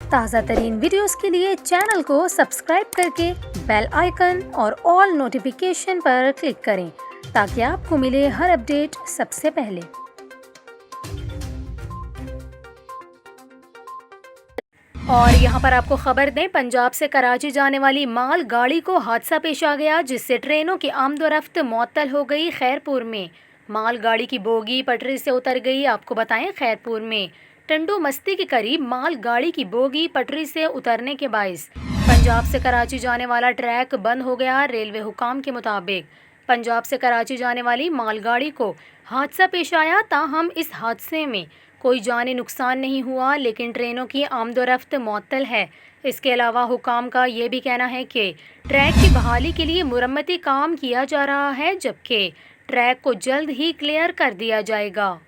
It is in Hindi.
ताज़ा तरीन वीडियोस के लिए चैनल को सब्सक्राइब करके बेल आइकन और ऑल नोटिफिकेशन पर क्लिक करें ताकि आपको मिले हर अपडेट सबसे पहले। और यहाँ पर आपको खबर दें, पंजाब से कराची जाने वाली माल गाड़ी को हादसा पेश आ गया जिससे ट्रेनों की आमदोरफ्त मुअत्तल हो गई। खैरपुर में माल गाड़ी की बोगी पटरी से उतर गई। आपको बताएं, खैरपुर में टंडो मस्ती के करीब माल गाड़ी की बोगी पटरी से उतरने के बाइस पंजाब से कराची जाने वाला ट्रैक बंद हो गया। रेलवे हुकाम के मुताबिक पंजाब से कराची जाने वाली मालगाड़ी को हादसा पेश आया, ताहम इस हादसे में कोई जानी नुकसान नहीं हुआ, लेकिन ट्रेनों की आमदोरफ्त मुअत्तल है। इसके अलावा हुकाम का ये भी कहना है कि ट्रैक की बहाली के लिए मुरम्मती काम किया जा रहा है, जबकि ट्रैक को जल्द ही क्लियर कर दिया जाएगा।